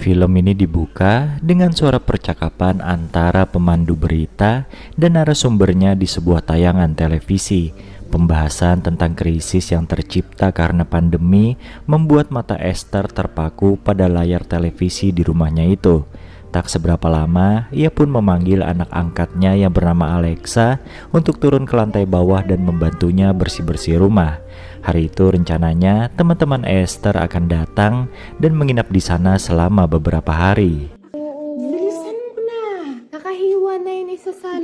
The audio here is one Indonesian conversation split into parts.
Film ini dibuka dengan suara percakapan antara pemandu berita dan narasumbernya di sebuah tayangan televisi. Pembahasan tentang krisis yang tercipta karena pandemi membuat mata Esther terpaku pada layar televisi di rumahnya itu. Tak seberapa lama, ia pun memanggil anak angkatnya yang bernama Alexa untuk turun ke lantai bawah dan membantunya bersih-bersih rumah. Hari itu rencananya teman-teman Esther akan datang dan menginap di sana selama beberapa hari. Bilisan mo na. Kakahiwa na yun isa sa...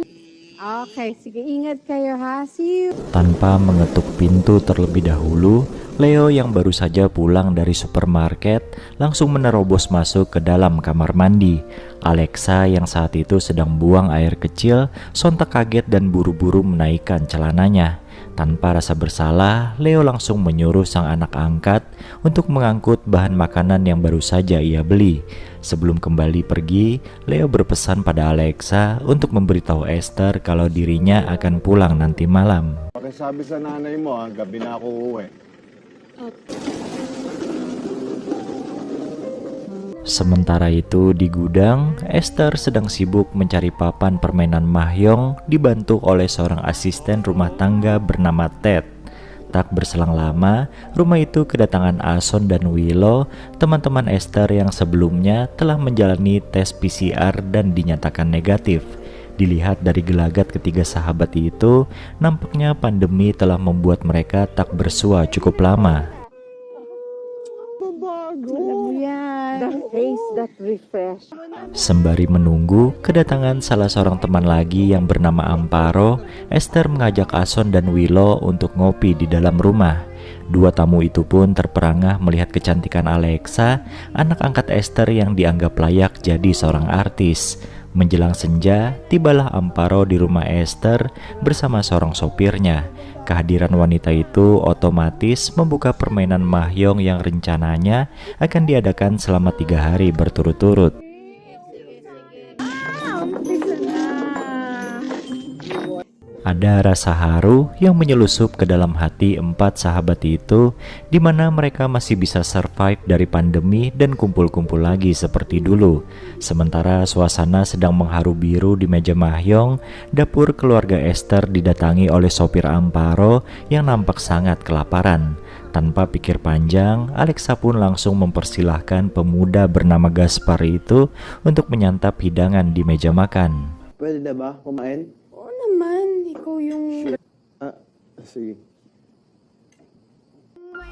Okay, sige, ingat kayo ha. See you. Tanpa mengetuk pintu terlebih dahulu, Leo yang baru saja pulang dari supermarket langsung menerobos masuk ke dalam kamar mandi. Alexa yang saat itu sedang buang air kecil sontak kaget dan buru-buru menaikkan celananya. Tanpa rasa bersalah, Leo langsung menyuruh sang anak angkat untuk mengangkut bahan makanan yang baru saja ia beli. Sebelum kembali pergi, Leo berpesan pada Alexa untuk memberitahu Esther kalau dirinya akan pulang nanti malam. Pakisabi sa nanay mo, gabi na ako uuwi. Sementara itu di gudang, Esther sedang sibuk mencari papan permainan mahjong dibantu oleh seorang asisten rumah tangga bernama Ted. Tak berselang lama, rumah itu kedatangan Ason dan Willow, teman-teman Esther yang sebelumnya telah menjalani tes PCR dan dinyatakan negatif. Dilihat dari gelagat ketiga sahabat itu, nampaknya pandemi telah membuat mereka tak bersua cukup lama. The face that refresh. Sembari menunggu kedatangan salah seorang teman lagi yang bernama Amparo, Esther mengajak Ason dan Willow untuk ngopi di dalam rumah. Dua tamu itu pun terperangah melihat kecantikan Alexa, anak angkat Esther yang dianggap layak jadi seorang artis. Menjelang senja, tibalah Amparo di rumah Esther bersama seorang sopirnya. Kehadiran wanita itu otomatis membuka permainan mahjong yang rencananya akan diadakan selama 3 hari berturut-turut. Ada rasa haru yang menyelusup ke dalam hati 4 sahabat itu, di mana mereka masih bisa survive dari pandemi dan kumpul-kumpul lagi seperti dulu. Sementara suasana sedang mengharu biru di meja mahjong, dapur keluarga Esther didatangi oleh sopir Amparo yang nampak sangat kelaparan. Tanpa pikir panjang, Alexa pun langsung mempersilahkan pemuda bernama Gaspar itu untuk menyantap hidangan di meja makan. Pwede na ba kumain? Oo naman, ikaw yung... Sige.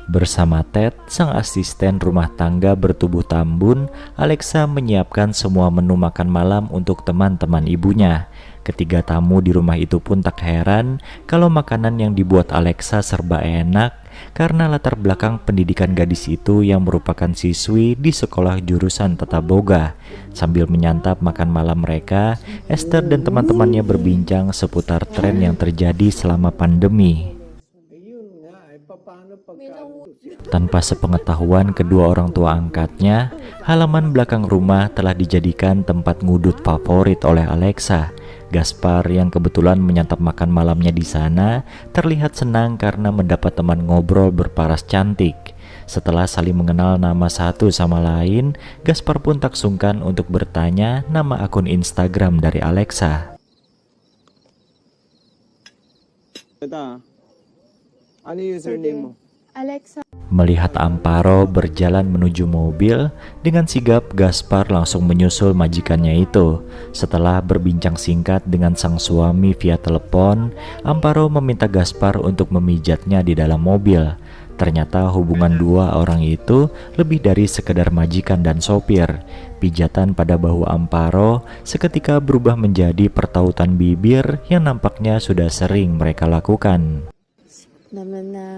Bersama Ted, sang asisten rumah tangga bertubuh tambun, Alexa menyiapkan semua menu makan malam untuk teman-teman ibunya. Ketiga tamu di rumah itu pun tak heran kalau makanan yang dibuat Alexa serba enak karena latar belakang pendidikan gadis itu yang merupakan siswi di sekolah jurusan tata boga. Sambil menyantap makan malam mereka, Esther dan teman-temannya berbincang seputar tren yang terjadi selama pandemi. Tanpa sepengetahuan kedua orang tua angkatnya, halaman belakang rumah telah dijadikan tempat ngudut favorit oleh Alexa. Gaspar yang kebetulan menyantap makan malamnya di sana terlihat senang karena mendapat teman ngobrol berparas cantik. Setelah saling mengenal nama satu sama lain, Gaspar pun tak sungkan untuk bertanya nama akun Instagram dari Alexa. Ito, ano yung username mo? Alexa. Melihat Amparo berjalan menuju mobil, dengan sigap Gaspar langsung menyusul majikannya itu. Setelah berbincang singkat dengan sang suami via telepon, Amparo meminta Gaspar untuk memijatnya di dalam mobil. Ternyata hubungan dua orang itu lebih dari sekedar majikan dan sopir. Pijatan pada bahu Amparo seketika berubah menjadi pertautan bibir yang nampaknya sudah sering mereka lakukan. Naman na...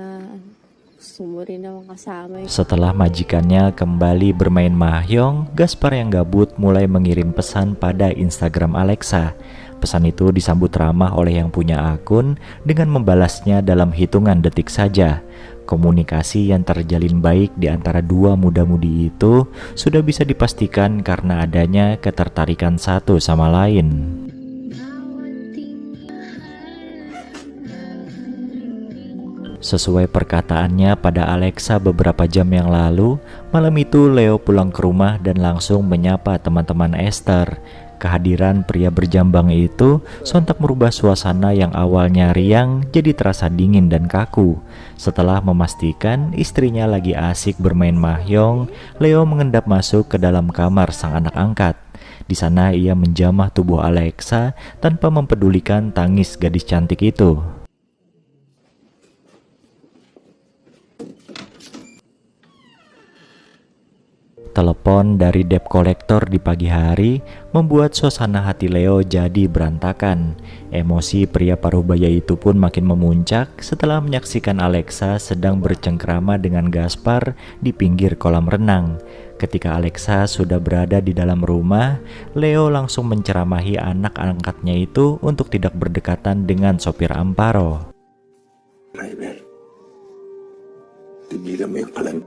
Setelah majikannya kembali bermain mahjong, Gaspar yang gabut mulai mengirim pesan pada Instagram Alexa. Pesan itu disambut ramah oleh yang punya akun dengan membalasnya dalam hitungan detik saja. Komunikasi yang terjalin baik di antara dua muda-mudi itu sudah bisa dipastikan karena adanya ketertarikan satu sama lain. Sesuai perkataannya pada Alexa beberapa jam yang lalu, malam itu Leo pulang ke rumah dan langsung menyapa teman-teman Esther. Kehadiran pria berjambang itu sontak merubah suasana yang awalnya riang jadi terasa dingin dan kaku. Setelah memastikan istrinya lagi asik bermain mahjong, Leo mengendap masuk ke dalam kamar sang anak angkat. Di sana ia menjamah tubuh Alexa tanpa mempedulikan tangis gadis cantik itu. Telepon dari debt collector di pagi hari membuat suasana hati Leo jadi berantakan. Emosi pria paruh baya itu pun makin memuncak setelah menyaksikan Alexa sedang bercengkrama dengan Gaspar di pinggir kolam renang. Ketika Alexa sudah berada di dalam rumah, Leo langsung menceramahi anak angkatnya itu untuk tidak berdekatan dengan sopir Amparo. Driver, tigilan mo yung kalan.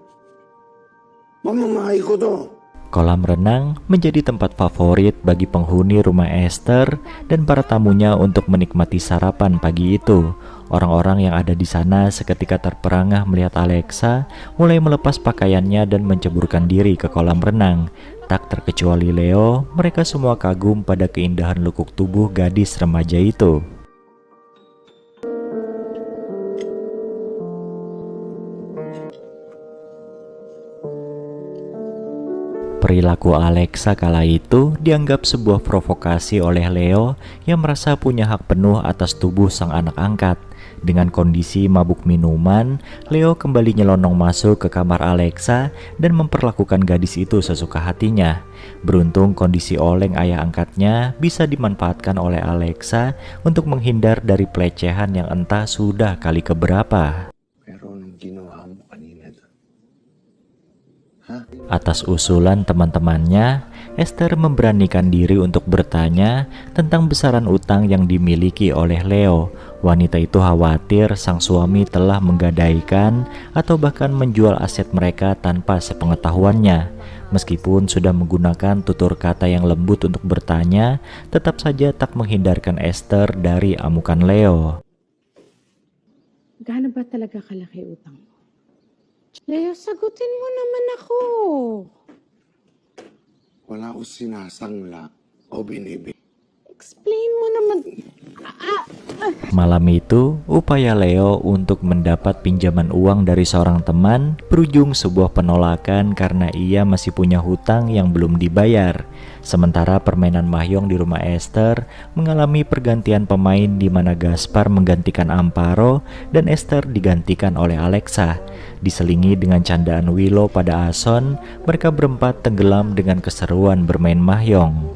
Mamamahay ko to. Kolam renang menjadi tempat favorit bagi penghuni rumah Esther dan para tamunya untuk menikmati sarapan pagi itu. Orang-orang yang ada di sana seketika terperangah melihat Alexa mulai melepas pakaiannya dan menceburkan diri ke kolam renang. Tak terkecuali Leo, mereka semua kagum pada keindahan lekuk tubuh gadis remaja itu. Perilaku Alexa kala itu dianggap sebuah provokasi oleh Leo yang merasa punya hak penuh atas tubuh sang anak angkat. Dengan kondisi mabuk minuman, Leo kembali nyelonong masuk ke kamar Alexa dan memperlakukan gadis itu sesuka hatinya. Beruntung kondisi oleng ayah angkatnya bisa dimanfaatkan oleh Alexa untuk menghindar dari pelecehan yang entah sudah kali keberapa. Pero nung ginawa mo kanina to. Atas usulan teman-temannya, Esther memberanikan diri untuk bertanya tentang besaran utang yang dimiliki oleh Leo. Wanita itu khawatir sang suami telah menggadaikan atau bahkan menjual aset mereka tanpa sepengetahuannya. Meskipun sudah menggunakan tutur kata yang lembut untuk bertanya, tetap saja tak menghindarkan Esther dari amukan Leo. Gaano ba talaga kalaki utang mo? Leo, sagutin mo naman ako. Wala ko sinasangla o binibig. Explain mo naman. Malam itu, upaya Leo untuk mendapat pinjaman uang dari seorang teman berujung sebuah penolakan karena ia masih punya hutang yang belum dibayar. Sementara permainan mahjong di rumah Esther mengalami pergantian pemain di mana Gaspar menggantikan Amparo dan Esther digantikan oleh Alexa. Diselingi dengan candaan Willow pada Ason, mereka berempat tenggelam dengan keseruan bermain mahjong.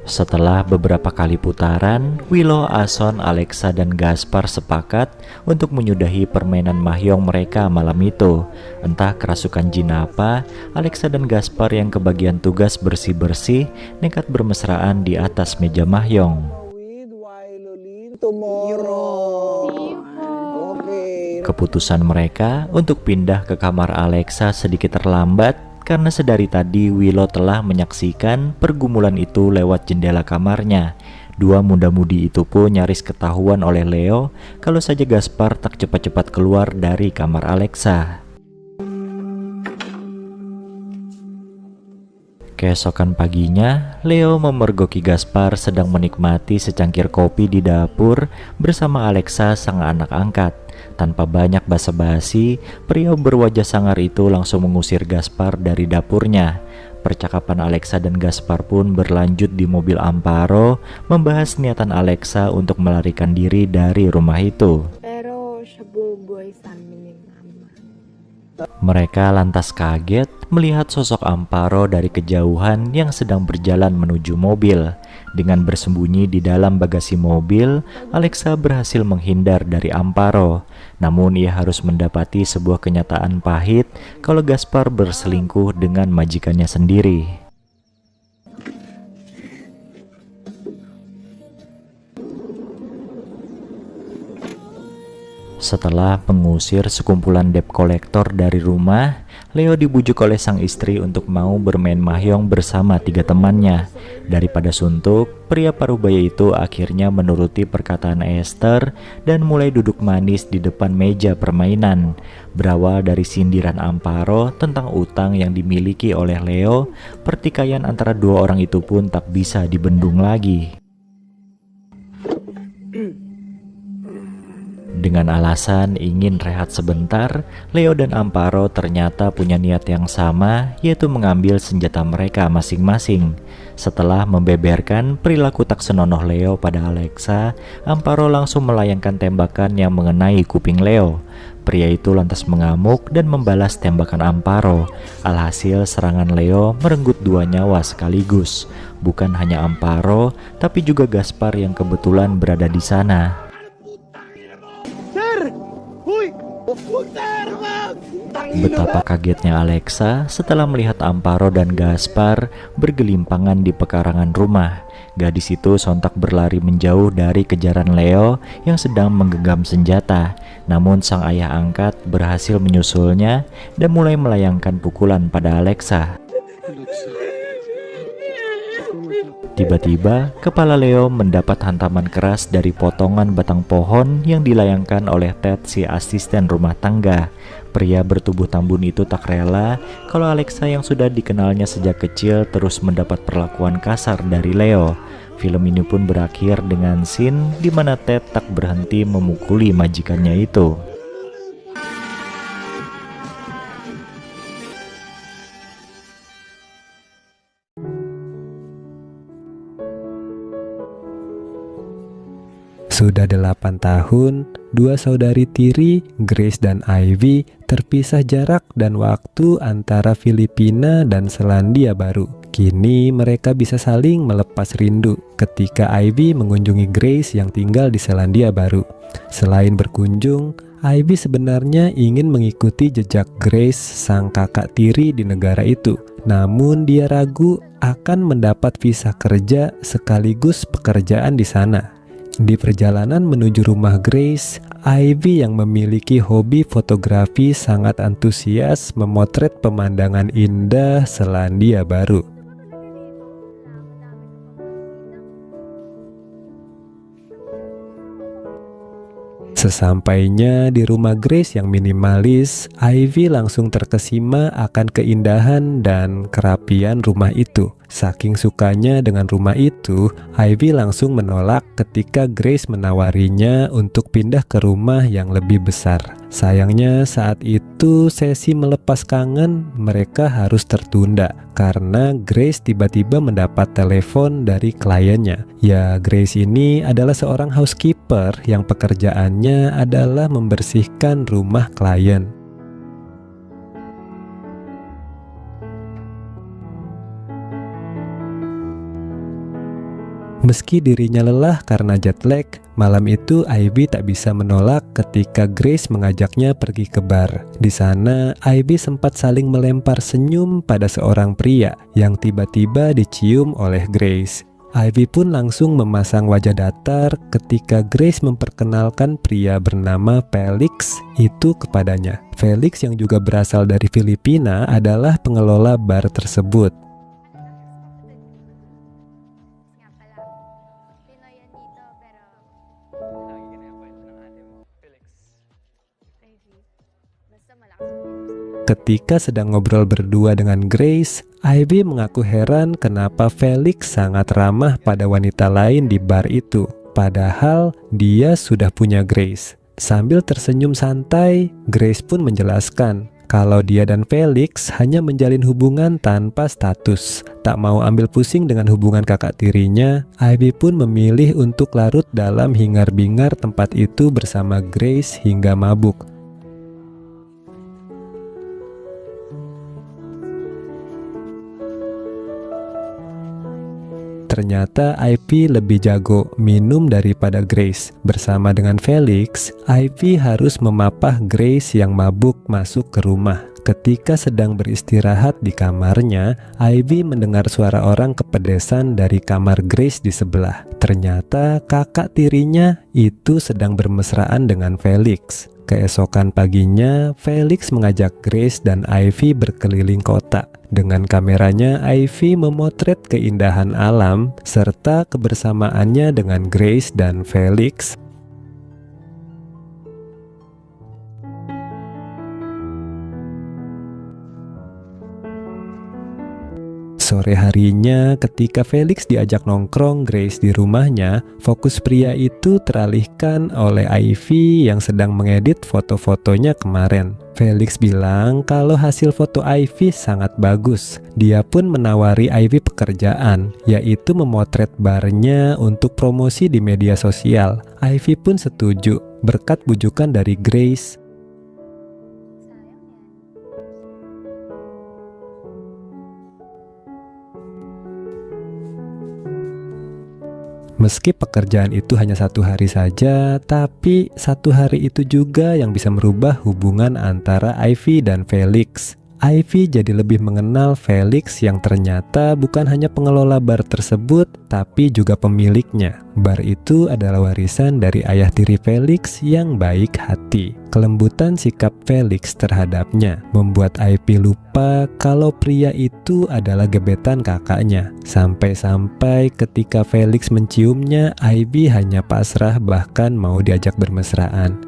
Setelah beberapa kali putaran, Willow, Ason, Alexa, dan Gaspar sepakat untuk menyudahi permainan mahjong mereka malam itu. Entah kerasukan jin apa, Alexa dan Gaspar yang kebagian tugas bersih-bersih nekat bermesraan di atas meja mahjong. Keputusan mereka untuk pindah ke kamar Alexa sedikit terlambat karena sedari tadi Willow telah menyaksikan pergumulan itu lewat jendela kamarnya. Dua muda-mudi itu pun nyaris ketahuan oleh Leo kalau saja Gaspar tak cepat-cepat keluar dari kamar Alexa. Keesokan paginya, Leo memergoki Gaspar sedang menikmati secangkir kopi di dapur bersama Alexa sang anak angkat. Tanpa banyak basa-basi, pria berwajah sangar itu langsung mengusir Gaspar dari dapurnya. Percakapan Alexa dan Gaspar pun berlanjut di mobil Amparo, membahas niatan Alexa untuk melarikan diri dari rumah itu. Pero siya bubuhay sa amin ni Mama. Mereka lantas kaget melihat sosok Amparo dari kejauhan yang sedang berjalan menuju mobil. Dengan bersembunyi di dalam bagasi mobil, Alexa berhasil menghindar dari Amparo. Namun ia harus mendapati sebuah kenyataan pahit kalau Gaspar berselingkuh dengan majikannya sendiri. Setelah mengusir sekumpulan debt collector dari rumah, Leo dibujuk oleh sang istri untuk mau bermain mahjong bersama 3 temannya. Daripada suntuk, pria parubaya itu akhirnya menuruti perkataan Esther dan mulai duduk manis di depan meja permainan. Berawal dari sindiran Amparo tentang utang yang dimiliki oleh Leo, pertikaian antara 2 orang itu pun tak bisa dibendung lagi. Dengan alasan ingin rehat sebentar, Leo dan Amparo ternyata punya niat yang sama, yaitu mengambil senjata mereka masing-masing. Setelah membeberkan perilaku tak senonoh Leo pada Alexa, Amparo langsung melayangkan tembakan yang mengenai kuping Leo. Pria itu lantas mengamuk dan membalas tembakan Amparo. Alhasil serangan Leo merenggut 2 nyawa sekaligus. Bukan hanya Amparo, tapi juga Gaspar yang kebetulan berada di sana. Betapa kagetnya Alexa setelah melihat Amparo dan Gaspar bergelimpangan di pekarangan rumah. Gadis itu sontak berlari menjauh dari kejaran Leo yang sedang menggenggam senjata. Namun sang ayah angkat berhasil menyusulnya dan mulai melayangkan pukulan pada Alexa. Tiba-tiba, kepala Leo mendapat hantaman keras dari potongan batang pohon yang dilayangkan oleh Ted, si asisten rumah tangga. Pria bertubuh tambun itu tak rela kalau Alexa yang sudah dikenalnya sejak kecil terus mendapat perlakuan kasar dari Leo. Film ini pun berakhir dengan scene di mana Ted tak berhenti memukuli majikannya itu. Sudah 8 tahun, 2 saudari tiri, Grace dan Ivy, terpisah jarak dan waktu antara Filipina dan Selandia Baru. Kini mereka bisa saling melepas rindu ketika Ivy mengunjungi Grace yang tinggal di Selandia Baru. Selain berkunjung, Ivy sebenarnya ingin mengikuti jejak Grace, sang kakak tiri di negara itu. Namun dia ragu akan mendapat visa kerja sekaligus pekerjaan di sana. Di perjalanan menuju rumah Grace, Ivy yang memiliki hobi fotografi sangat antusias memotret pemandangan indah Selandia Baru. Sesampainya di rumah Grace yang minimalis, Ivy langsung terkesima akan keindahan dan kerapian rumah itu. Saking sukanya dengan rumah itu, Ivy langsung menolak ketika Grace menawarinya untuk pindah ke rumah yang lebih besar. Sayangnya saat itu sesi melepas kangen mereka harus tertunda karena Grace tiba-tiba mendapat telepon dari kliennya. Ya, Grace ini adalah seorang housekeeper yang pekerjaannya adalah membersihkan rumah klien. Meski dirinya lelah karena jet lag, malam itu Ivy tak bisa menolak ketika Grace mengajaknya pergi ke bar. Di sana, Ivy sempat saling melempar senyum pada seorang pria yang tiba-tiba dicium oleh Grace. Ivy pun langsung memasang wajah datar ketika Grace memperkenalkan pria bernama Felix itu kepadanya. Felix yang juga berasal dari Filipina adalah pengelola bar tersebut. Ketika sedang ngobrol berdua dengan Grace, Ivy mengaku heran kenapa Felix sangat ramah pada wanita lain di bar itu. Padahal dia sudah punya Grace. Sambil tersenyum santai, Grace pun menjelaskan kalau dia dan Felix hanya menjalin hubungan tanpa status. Tak mau ambil pusing dengan hubungan kakak tirinya, Ivy pun memilih untuk larut dalam hingar-bingar tempat itu bersama Grace hingga mabuk. Ternyata Ivy lebih jago minum daripada Grace. Bersama dengan Felix, Ivy harus memapah Grace yang mabuk masuk ke rumah. Ketika sedang beristirahat di kamarnya, Ivy mendengar suara orang kepedesan dari kamar Grace di sebelah. Ternyata kakak tirinya itu sedang bermesraan dengan Felix. Keesokan paginya, Felix mengajak Grace dan Ivy berkeliling kota. Dengan kameranya, Ivy memotret keindahan alam serta kebersamaannya dengan Grace dan Felix. Sore harinya, ketika Felix diajak nongkrong Grace di rumahnya, fokus pria itu teralihkan oleh Ivy yang sedang mengedit foto-fotonya kemarin. Felix bilang kalau hasil foto Ivy sangat bagus. Dia pun menawari Ivy pekerjaan, yaitu memotret barnya untuk promosi di media sosial. Ivy pun setuju, berkat bujukan dari Grace. Meski pekerjaan itu hanya 1 hari saja, tapi 1 hari itu juga yang bisa merubah hubungan antara Ivy dan Felix. Ivy jadi lebih mengenal Felix yang ternyata bukan hanya pengelola bar tersebut, tapi juga pemiliknya. Bar itu adalah warisan dari ayah tiri Felix yang baik hati. Kelembutan sikap Felix terhadapnya membuat Ivy lupa kalau pria itu adalah gebetan kakaknya. Sampai-sampai ketika Felix menciumnya, Ivy hanya pasrah bahkan mau diajak bermesraan.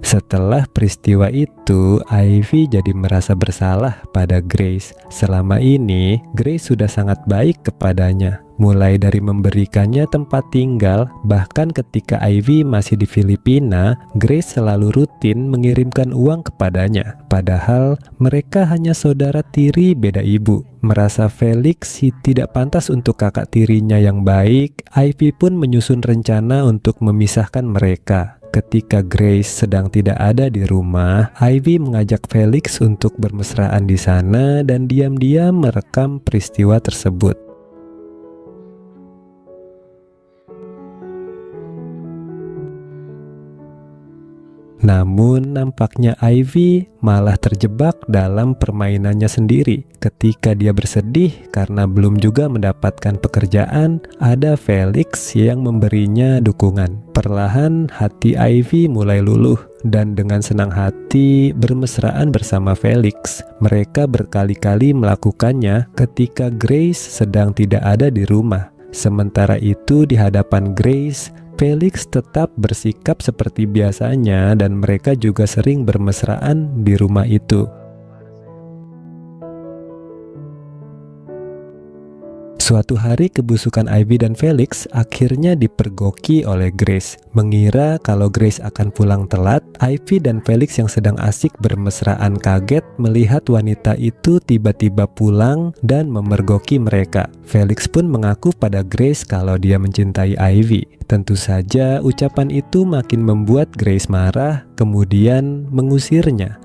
Setelah peristiwa itu, Ivy jadi merasa bersalah pada Grace. Selama ini, Grace sudah sangat baik kepadanya. Mulai dari memberikannya tempat tinggal, bahkan ketika Ivy masih di Filipina, Grace selalu rutin mengirimkan uang kepadanya. Padahal mereka hanya saudara tiri beda ibu. Merasa Felix tidak pantas untuk kakak tirinya yang baik, Ivy pun menyusun rencana untuk memisahkan mereka. Ketika Grace sedang tidak ada di rumah, Ivy mengajak Felix untuk bermesraan di sana dan diam-diam merekam peristiwa tersebut. Namun nampaknya Ivy malah terjebak dalam permainannya sendiri. Ketika dia bersedih karena belum juga mendapatkan pekerjaan, ada Felix yang memberinya dukungan. Perlahan hati Ivy mulai luluh dan dengan senang hati bermesraan bersama Felix. Mereka berkali-kali melakukannya ketika Grace sedang tidak ada di rumah. Sementara itu di hadapan Grace, Felix tetap bersikap seperti biasanya dan mereka juga sering bermesraan di rumah itu. Suatu hari kebusukan Ivy dan Felix akhirnya dipergoki oleh Grace. Mengira kalau Grace akan pulang telat, Ivy dan Felix yang sedang asik bermesraan kaget melihat wanita itu tiba-tiba pulang dan memergoki mereka. Felix pun mengaku pada Grace kalau dia mencintai Ivy. Tentu saja ucapan itu makin membuat Grace marah, kemudian mengusirnya.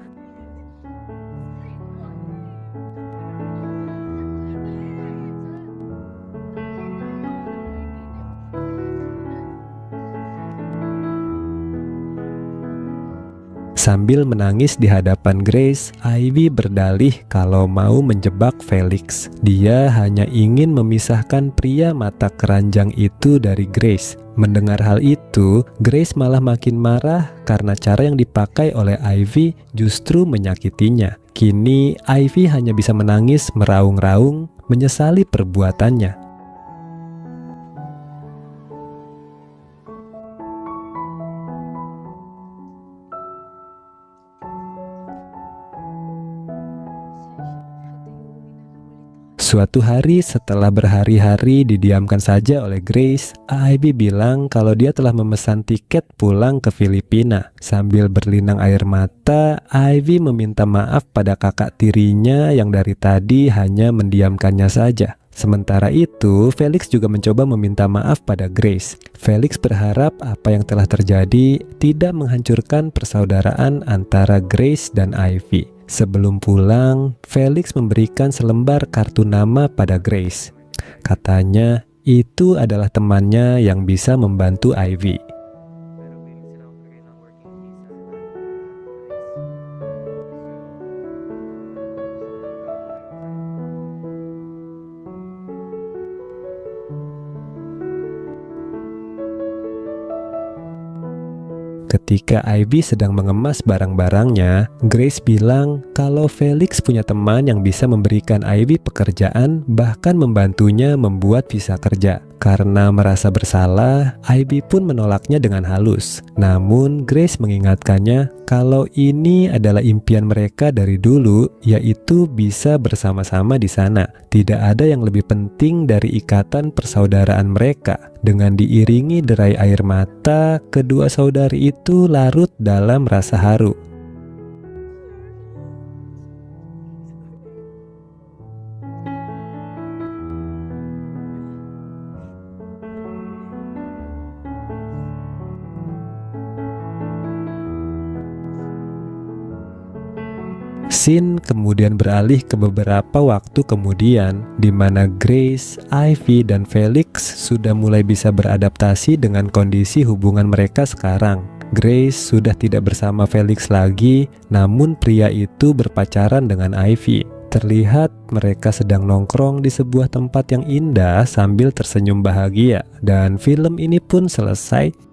Sambil menangis di hadapan Grace, Ivy berdalih kalau mau menjebak Felix. Dia hanya ingin memisahkan pria mata keranjang itu dari Grace. Mendengar hal itu, Grace malah makin marah karena cara yang dipakai oleh Ivy justru menyakitinya. Kini Ivy hanya bisa menangis meraung-raung, menyesali perbuatannya. Suatu hari setelah berhari-hari didiamkan saja oleh Grace, Ivy bilang kalau dia telah memesan tiket pulang ke Filipina. Sambil berlinang air mata, Ivy meminta maaf pada kakak tirinya yang dari tadi hanya mendiamkannya saja. Sementara itu, Felix juga mencoba meminta maaf pada Grace. Felix berharap apa yang telah terjadi tidak menghancurkan persaudaraan antara Grace dan Ivy. Sebelum pulang, Felix memberikan selembar kartu nama pada Grace. Katanya, itu adalah temannya yang bisa membantu Ivy. Ketika Ivy sedang mengemas barang-barangnya, Grace bilang kalau Felix punya teman yang bisa memberikan Ivy pekerjaan, bahkan membantunya membuat visa kerja. Karena merasa bersalah, Ivy pun menolaknya dengan halus. Namun Grace mengingatkannya kalau ini adalah impian mereka dari dulu, yaitu bisa bersama-sama di sana. Tidak ada yang lebih penting dari ikatan persaudaraan mereka. Dengan diiringi derai air mata, kedua saudari itu larut dalam rasa haru. Scene kemudian beralih ke beberapa waktu kemudian, di mana Grace, Ivy, dan Felix sudah mulai bisa beradaptasi dengan kondisi hubungan mereka sekarang. Grace sudah tidak bersama Felix lagi, namun pria itu berpacaran dengan Ivy. Terlihat mereka sedang nongkrong di sebuah tempat yang indah sambil tersenyum bahagia. Dan film ini pun selesai